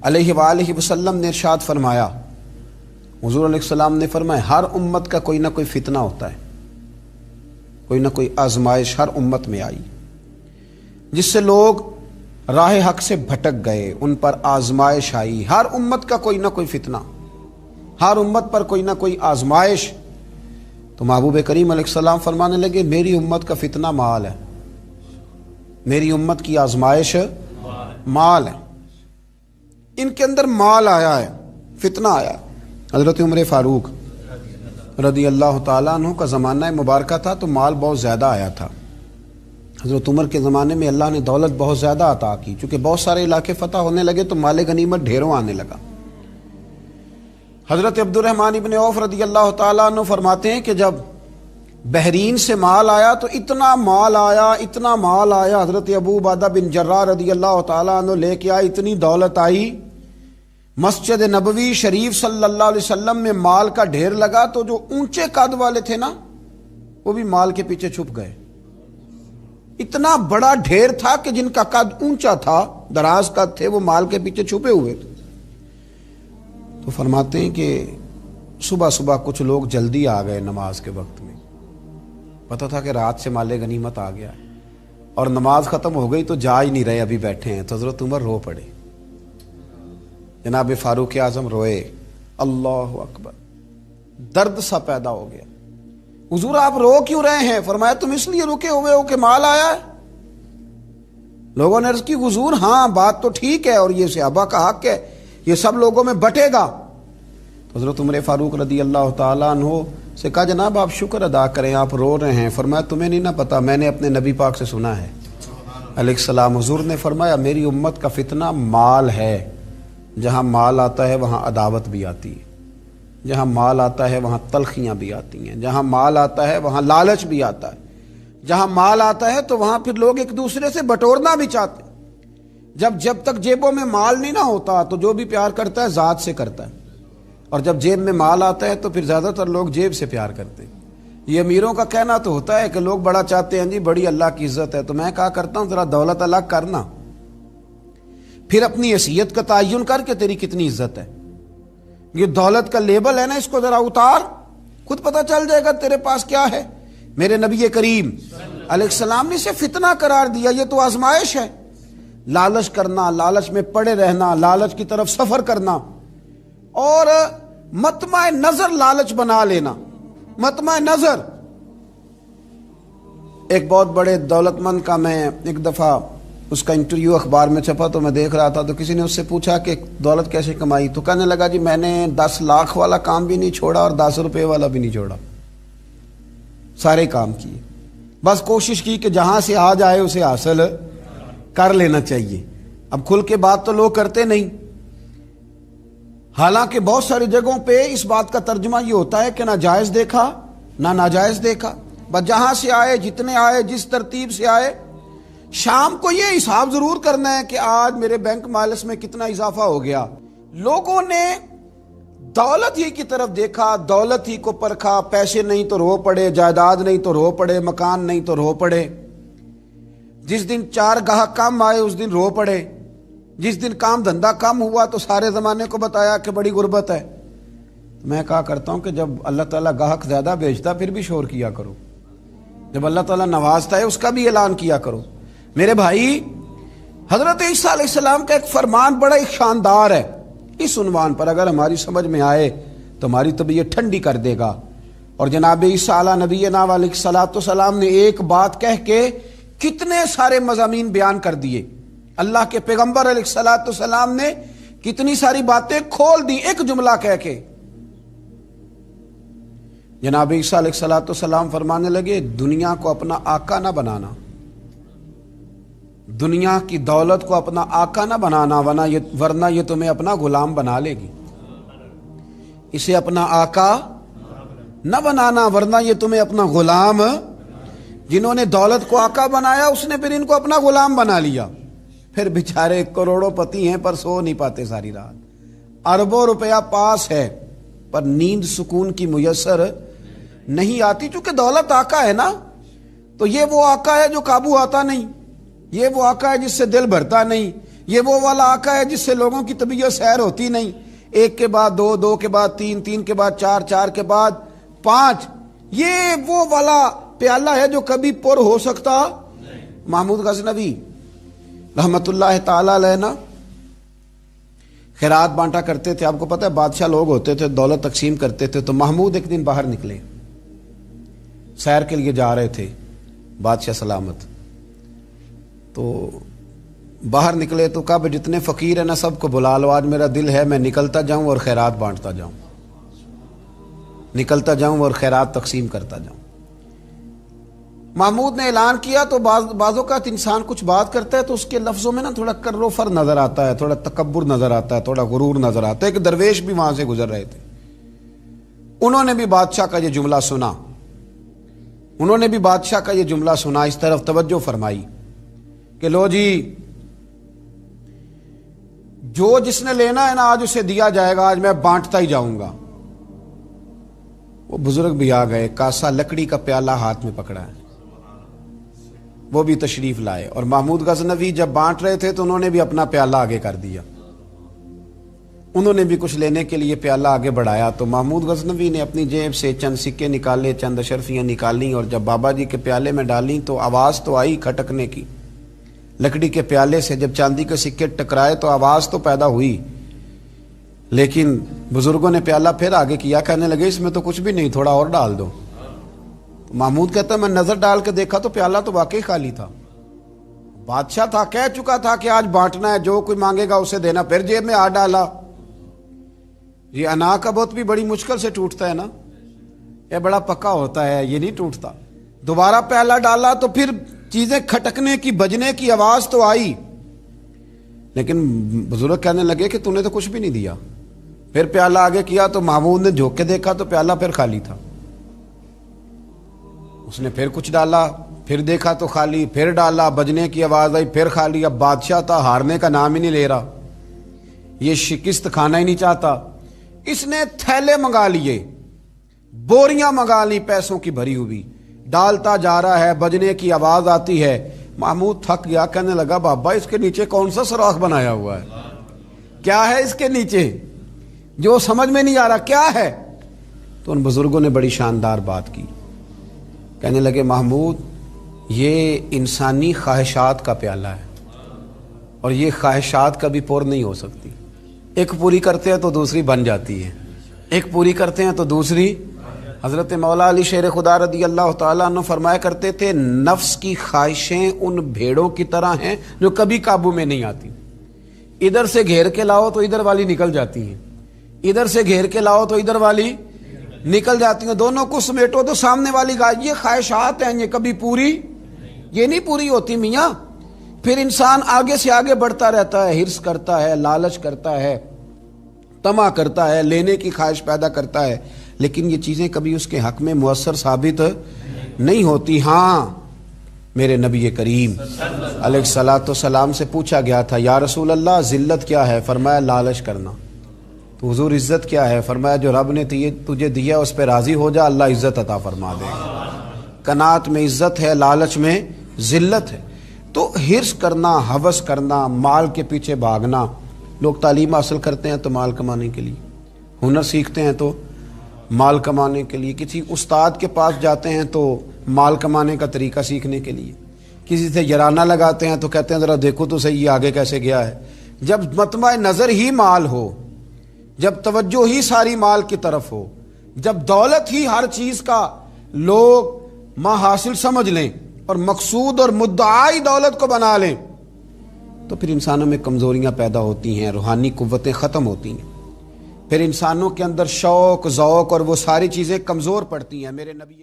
علیہ وآلہ وسلم نے ارشاد فرمایا، حضور علیہ السلام نے فرمایا ہر امت کا کوئی نہ کوئی فتنہ ہوتا ہے، کوئی نہ کوئی آزمائش ہر امت میں آئی جس سے لوگ راہ حق سے بھٹک گئے، ان پر آزمائش آئی۔ ہر امت کا کوئی نہ کوئی فتنہ، ہر امت پر کوئی نہ کوئی آزمائش۔ تو محبوب کریم علیہ السلام فرمانے لگے میری امت کا فتنہ مال ہے، میری امت کی آزمائش مال ہے، ان کے اندر مال آیا ہے، فتنہ آیا۔ حضرت عمر فاروق رضی اللہ تعالیٰ عنہ کا زمانہ مبارکہ تھا تو مال بہت زیادہ آیا تھا۔ حضرت عمر کے زمانے میں اللہ نے دولت بہت زیادہ عطا کی، چونکہ بہت سارے علاقے فتح ہونے لگے تو مال غنیمت ڈھیروں آنے لگا۔ حضرت عبد الرحمن ابن عوف رضی اللہ تعالیٰ عنہ فرماتے ہیں کہ جب بحرین سے مال آیا تو اتنا مال آیا، اتنا مال آیا، حضرت ابو عبیدہ بن جراح رضی اللہ تعالیٰ عنہ لے کے آئے، اتنی دولت آئی، مسجد نبوی شریف صلی اللہ علیہ وسلم میں مال کا ڈھیر لگا تو جو اونچے قد والے تھے نا وہ بھی مال کے پیچھے چھپ گئے۔ اتنا بڑا ڈھیر تھا کہ جن کا قد اونچا تھا، دراز قد تھے، وہ مال کے پیچھے چھپے ہوئے تھے۔ تو فرماتے ہیں کہ صبح صبح کچھ لوگ جلدی آ گئے نماز کے وقت میں، پتہ تھا کہ رات سے مال غنیمت آ گیا اور نماز ختم ہو گئی تو جا ہی نہیں رہے، ابھی بیٹھے ہیں۔ تو حضرت عمر رو پڑے، جناب فاروق اعظم روئے، اللہ اکبر، درد سا پیدا ہو گیا۔ حضور آپ رو کیوں رہے ہیں؟ فرمایا تم اس لیے رکے ہوئے ہو کہ مال آیا ہے؟ لوگوں نے عرض کی حضور ہاں بات تو ٹھیک ہے اور یہ صحابہ کا حق ہے، یہ سب لوگوں میں بٹے گا۔ تو حضرت عمر فاروق رضی اللہ تعالیٰ عنہ سے کہا جناب آپ شکر ادا کریں، آپ رو رہے ہیں۔ فرمایا تمہیں نہیں نہ پتا، میں نے اپنے نبی پاک سے سنا ہے علیہ السلام، حضور نے فرمایا میری امت کا فتنہ مال ہے، جہاں مال آتا ہے وہاں عداوت بھی آتی ہے، جہاں مال آتا ہے وہاں تلخیاں بھی آتی ہیں، جہاں مال آتا ہے وہاں لالچ بھی آتا ہے، جہاں مال آتا ہے تو وہاں پھر لوگ ایک دوسرے سے بٹورنا بھی چاہتے ہیں۔ جب تک جیبوں میں مال نہیں نہ ہوتا تو جو بھی پیار کرتا ہے ذات سے کرتا ہے، اور جب جیب میں مال آتا ہے تو پھر زیادہ تر لوگ جیب سے پیار کرتے ہیں۔ یہ امیروں کا کہنا تو ہوتا ہے کہ لوگ بڑا چاہتے ہیں جی بڑی اللہ کی عزت ہے، تو میں کہا کرتا ہوں ذرا دولت الگ کرنا، پھر اپنی حیثیت کا تعین کر کے تیری کتنی عزت ہے۔ یہ دولت کا لیبل ہے نا، اس کو ذرا اتار، خود پتہ چل جائے گا تیرے پاس کیا ہے۔ میرے نبی کریم علیہ السلام نے اسے فتنہ قرار دیا، یہ تو آزمائش ہے۔ لالچ کرنا، لالچ میں پڑے رہنا، لالچ کی طرف سفر کرنا، اور مطمع نظر لالچ بنا لینا، مطمع نظر۔ ایک بہت بڑے دولت مند کا میں ایک دفعہ اس کا انٹرویو اخبار میں چھپا تو میں دیکھ رہا تھا، تو کسی نے اس سے پوچھا کہ دولت کیسے کمائی، تو کہنے لگا جی میں نے 10 لاکھ والا کام بھی نہیں چھوڑا اور 10 روپے والا بھی نہیں چھوڑا، سارے کام کیے، بس کوشش کی کہ جہاں سے آ جائے اسے حاصل کر لینا چاہیے۔ اب کھل کے بات تو لوگ کرتے نہیں، حالانکہ بہت ساری جگہوں پہ اس بات کا ترجمہ یہ ہوتا ہے کہ نہ جائز دیکھا نہ ناجائز دیکھا، بس جہاں سے آئے، جتنے آئے، جس ترتیب سے آئے۔ شام کو یہ حساب ضرور کرنا ہے کہ آج میرے بینک بیلنس میں کتنا اضافہ ہو گیا۔ لوگوں نے دولت ہی کی طرف دیکھا، دولت ہی کو پرکھا، پیسے نہیں تو رو پڑے، جائیداد نہیں تو رو پڑے، مکان نہیں تو رو پڑے۔ جس دن 4 گاہک کم آئے اس دن رو پڑے، جس دن کام دھندا کم ہوا تو سارے زمانے کو بتایا کہ بڑی غربت ہے۔ میں کہا کرتا ہوں کہ جب اللہ تعالیٰ گاہک زیادہ بھیجتا پھر بھی شور کیا کرو، جب اللہ تعالیٰ نوازتا ہے اس کا بھی اعلان کیا کرو۔ میرے بھائی، حضرت عیسیٰ علیہ السلام کا ایک فرمان بڑا ہی شاندار ہے، اس عنوان پر اگر ہماری سمجھ میں آئے تو ہماری طبیعت ٹھنڈی کر دے گا۔ اور جناب عیسیٰ علیہ نبینا علیہ الصلوۃ والسلام نے ایک بات کہہ کے کتنے سارے مضامین بیان کر دیے، اللہ کے پیغمبر علیہ الصلوۃ والسلام نے کتنی ساری باتیں کھول دی ایک جملہ کہہ کے۔ جناب عیسیٰ علیہ الصلوۃ والسلام فرمانے لگے دنیا کو اپنا آقا نہ بنانا، دنیا کی دولت کو اپنا آقا نہ بنانا، ورنہ یہ تمہیں اپنا غلام بنا لے گی۔ اسے اپنا آقا نہ بنانا ورنہ یہ تمہیں اپنا غلام۔ جنہوں نے دولت کو آقا بنایا اس نے پھر ان کو اپنا غلام بنا لیا، پھر بیچارے کروڑوں پتی ہیں پر سو نہیں پاتے ساری رات، اربوں روپیہ پاس ہے پر نیند سکون کی میسر نہیں آتی، چونکہ دولت آقا ہے نا، تو یہ وہ آقا ہے جو قابو آتا نہیں، یہ وہ آقا ہے جس سے دل بھرتا نہیں، یہ وہ والا آقا ہے جس سے لوگوں کی طبیعت سیر ہوتی نہیں، ایک کے بعد دو، دو کے بعد تین، تین کے بعد چار، چار کے بعد پانچ. یہ وہ والا پیالہ ہے جو کبھی پر ہو سکتا. محمود غزنوی رحمت اللہ تعالی علیہ نا خیرات بانٹا کرتے تھے. آپ کو پتہ ہے بادشاہ لوگ ہوتے تھے، دولت تقسیم کرتے تھے. تو محمود ایک دن باہر نکلے، سیر کے لیے جا رہے تھے، بادشاہ سلامت. تو باہر نکلے تو کہا جتنے فقیر ہیں نا سب کو بلا لو، آج میرا دل ہے میں نکلتا جاؤں اور خیرات بانٹتا جاؤں، نکلتا جاؤں اور خیرات تقسیم کرتا جاؤں. محمود نے اعلان کیا تو بعض اوقات انسان کچھ بات کرتا ہے تو اس کے لفظوں میں نا تھوڑا کر و فر نظر آتا ہے، تھوڑا تکبر نظر آتا ہے، تھوڑا غرور نظر آتا ہے. ایک درویش بھی وہاں سے گزر رہے تھے، انہوں نے بھی بادشاہ کا یہ جملہ سنا، انہوں نے بھی بادشاہ کا یہ جملہ سنا، اس طرف توجہ فرمائی کہ لو جی جو جس نے لینا ہے نا آج اسے دیا جائے گا، آج میں بانٹتا ہی جاؤں گا. وہ بزرگ بھی آ گئے، کاسا لکڑی کا پیالہ ہاتھ میں پکڑا ہے، وہ بھی تشریف لائے. اور محمود غزنوی جب بانٹ رہے تھے تو انہوں نے بھی اپنا پیالہ آگے کر دیا، انہوں نے بھی کچھ لینے کے لیے پیالہ آگے بڑھایا. تو محمود غزنوی نے اپنی جیب سے چند سکے نکالے، چند اشرفیاں نکالیں، اور جب بابا جی کے پیالے میں ڈالیں تو آواز تو آئی کھٹکنے کی. لکڑی کے پیالے سے جب چاندی کے سکے ٹکرائے تو آواز تو پیدا ہوئی، لیکن بزرگوں نے پیالہ پھر آگے کیا، کہنے لگے اس میں تو کچھ بھی نہیں، تھوڑا اور ڈال دو. محمود کہتا ہے میں نظر ڈال کے دیکھا تو پیالہ تو واقعی خالی تھا. بادشاہ تھا، کہہ چکا تھا کہ آج بانٹنا ہے، جو کوئی مانگے گا اسے دینا. پھر جیب میں آ ڈالا. یہ انا کا بت بھی بڑی مشکل سے ٹوٹتا ہے نا، یہ بڑا پکا ہوتا ہے، یہ نہیں ٹوٹتا. دوبارہ پیالہ ڈالا تو پھر چیزیں کھٹکنے کی، بجنے کی آواز تو آئی، لیکن بزرگ کہنے لگے کہ تو نے تو کچھ بھی نہیں دیا. پھر پیالہ آگے کیا تو محمود نے جھوک کے دیکھا تو پیالہ پھر خالی تھا. اس نے پھر کچھ ڈالا، پھر دیکھا تو خالی، پھر ڈالا، بجنے کی آواز آئی، پھر خالی. اب بادشاہ تھا، ہارنے کا نام ہی نہیں لے رہا، یہ شکست کھانا ہی نہیں چاہتا. اس نے تھیلے منگا لیے، بوریاں منگا لی پیسوں کی بھری ہوئی، ڈالتا جا رہا ہے، بجنے کی آواز آتی ہے. محمود تھک گیا، کہنے لگا بابا اس کے نیچے کون سا سوراخ بنایا ہوا ہے، کیا ہے اس کے نیچے، جو سمجھ میں نہیں آ رہا کیا ہے. تو ان بزرگوں نے بڑی شاندار بات کی، کہنے لگے محمود یہ انسانی خواہشات کا پیالہ ہے، اور یہ خواہشات کبھی پور نہیں ہو سکتی. ایک پوری کرتے ہیں تو دوسری بن جاتی ہے، ایک پوری کرتے ہیں تو دوسری. حضرت مولا علی شیر خدا رضی اللہ تعالیٰ عنہ فرمایا کرتے تھے نفس کی خواہشیں ان بھیڑوں کی طرح ہیں جو کبھی قابو میں نہیں آتی. ادھر سے گھیر کے لاؤ تو ادھر والی نکل جاتی ہیں، ادھر سے گھیر کے لاؤ تو ادھر والی نکل جاتی ہیں، دونوں کو سمیٹو تو سامنے والی گائے. یہ خواہشات ہیں، یہ کبھی پوری یہ نہیں پوری ہوتی میاں. پھر انسان آگے سے آگے بڑھتا رہتا ہے، حرص کرتا ہے، لالچ کرتا ہے، طمع کرتا ہے، لینے کی خواہش پیدا کرتا ہے، لیکن یہ چیزیں کبھی اس کے حق میں مؤثر ثابت نہیں ہوتی. ہاں میرے نبی کریم علیہ الصلوۃ والسلام سے پوچھا گیا تھا یا رسول اللہ ذلت کیا ہے؟ فرمایا لالچ کرنا. تو حضور عزت کیا ہے؟ فرمایا جو رب نے تجھے دیا اس پہ راضی ہو جا، اللہ عزت عطا فرما دے. قناعت میں عزت ہے، لالچ میں ذلت ہے. تو حرص کرنا، ہوس کرنا، مال کے پیچھے بھاگنا. لوگ تعلیم حاصل کرتے ہیں تو مال کمانے کے لیے، ہنر سیکھتے ہیں تو مال کمانے کے لیے، کسی استاد کے پاس جاتے ہیں تو مال کمانے کا طریقہ سیکھنے کے لیے، کسی سے یارانہ لگاتے ہیں تو کہتے ہیں ذرا دیکھو تو صحیح یہ آگے کیسے گیا ہے. جب مطمع نظر ہی مال ہو، جب توجہ ہی ساری مال کی طرف ہو، جب دولت ہی ہر چیز کا لوگ ماں حاصل سمجھ لیں اور مقصود اور مدعائی دولت کو بنا لیں، تو پھر انسانوں میں کمزوریاں پیدا ہوتی ہیں، روحانی قوتیں ختم ہوتی ہیں، پھر انسانوں کے اندر شوق، ذوق اور وہ ساری چیزیں کمزور پڑتی ہیں. میرے نبی